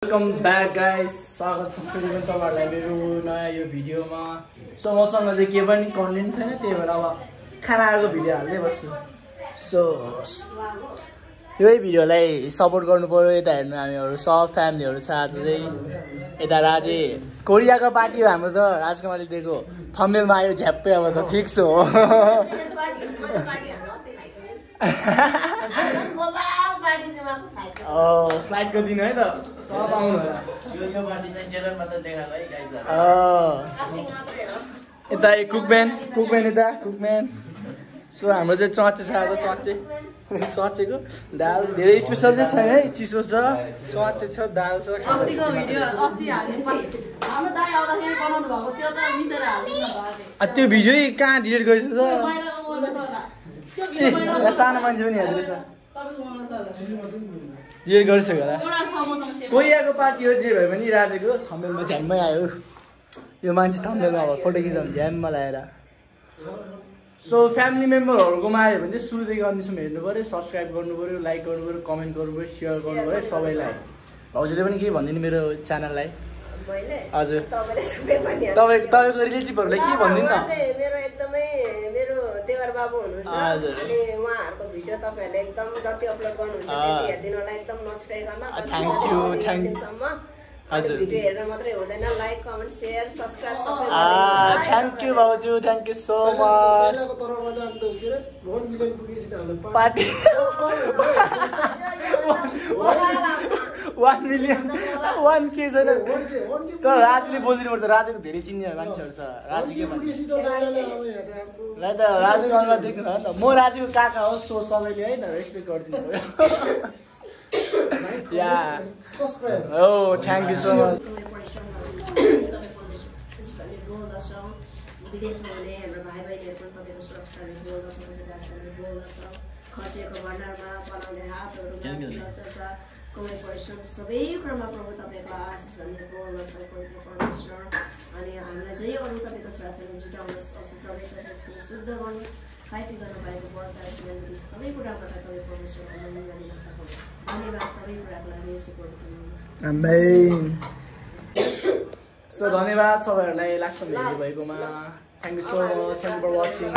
Welcome back guys, स्वागत छ फेरि पनि तपाईहरुलाई मेरो नयाँ यो भिडियोमा। सो मसँग चाहिँ के पनि कन्टेन्ट छैन, त्यही भएर अब खानाको भिडियो हाल्दै बस्छु। सो यही भिडियोलाई सपोर्ट गर्नु पर्यो। यता हेर्नु हामीहरु सब फ्यामिलीहरु छ। आज चाहिँ यता राजे कोरियाको पार्टी हो हाम्रो त। राजकुमारले दिएको थम्बनेलमा आयो झ्याप्पै, अब त फिक्स हो। फ्लाइटको दिन है त, सब आउनु होला। यो पार्टी चाहिँ जेलरमा त देखाला है गाइज। यता कुकम्यान यता कुकम्यान। सो हाम्रो चाहिँ चचे छ। आज चचेको दाल धेरै स्पेसल चाहिँ छैन है, चिसो छ, चचे छ, दाल छ। अस्तिको भिडियो अस्ति हाल्नु हाम्रो दाइ आउँदाखेरि बनाउनु भएको त्यो त मिसेर हाल्नु भएको। त्यो भिडियो कहाँ डिलिट गरिसक्यो त? त्यो भिडियो सानो मान्छे पनि हेर्दैछ, डिलिट गरिसक्यो होला। कोरियाको पार्टी हो, जे भए पनि राजेको थम्बनेलमा झ्याम्मै आयो। यो मान्छे थम्बनेलमा अब फोटो खिचाउनु झ्याम्म लगाएर। सो फ्यामिली मेम्बरहरुकोमा आयो भने चाहिँ सुरुदेखि अन्तिसम्म हेर्नु पर्यो, सब्स्क्राइब गर्नु पर्यो, लाइक गर्नु पर्यो, कमेन्ट गर्नु पर्यो, सेयर गर्नु पर्यो सबैलाई। भाउजूले पनि के भनिदिनु मेरो च्यानललाई? हजुर तपाईको रिलेटिभहरुलाई के भनिदिनु न? मेरो एकदमै मेरो देवर बाबु हुनुहुन्छ अनि उहाँहरुको भिडियो तपाईहरुले एकदम जति अपलोड गर्नुहुन्छ त्यति हेर्दिनु होला, एकदम नछुटाइकन। थ्यांक यू हजुर। भिडियो हेर्न मात्रै हुँदैन, लाइक कमेन्ट शेयर सब्स्क्राइब सबै। थ्यांक यू भाउजू, thank you so much. Party 1 million 1K छैन तर राजले बोलिदिनु पर्छ। राजेको धेरै चिन्ने मान्छेहरु छ। राजु के भन्छ ल त? राजुको अनुहार देख्नु हो नि त। म राजुको काका हो, सो सबैले है त रेस्पेक्ट गरिदिनु पर्यो। या oh thank you so much। विदेशमा हुने हाम्रो भाइ बहिनीहरु पनि तपाईको सुरक्षाले बोल्दछ। खर्चेको भण्डारमा पलाउने हातहरु कमाइ परिश्रम सबै कुरामा प्रभु तपाईको आशिष अनि बोल्दछ पवित्र परमेश्वर। अनि हामीलाई चाहिँ अरु तपाईको छोराछोरी जुटाउनुहोस्, अशुद्ध व्यक्तिलाई शुद्ध गर्नुहोस्, खाइपी गर्न पाएको बलदायक ज्ञान सबै कुराबाट तपाईँ परमेश्वरको महिमा गर्न सक्नुहोस्। धन्यवाद सबै कुराको लागि यसको आमेन। सो धन्यवाद सबैहरुलाई लास्ट हेर्नु भएकोमा। Thank you so much. Thank you for watching.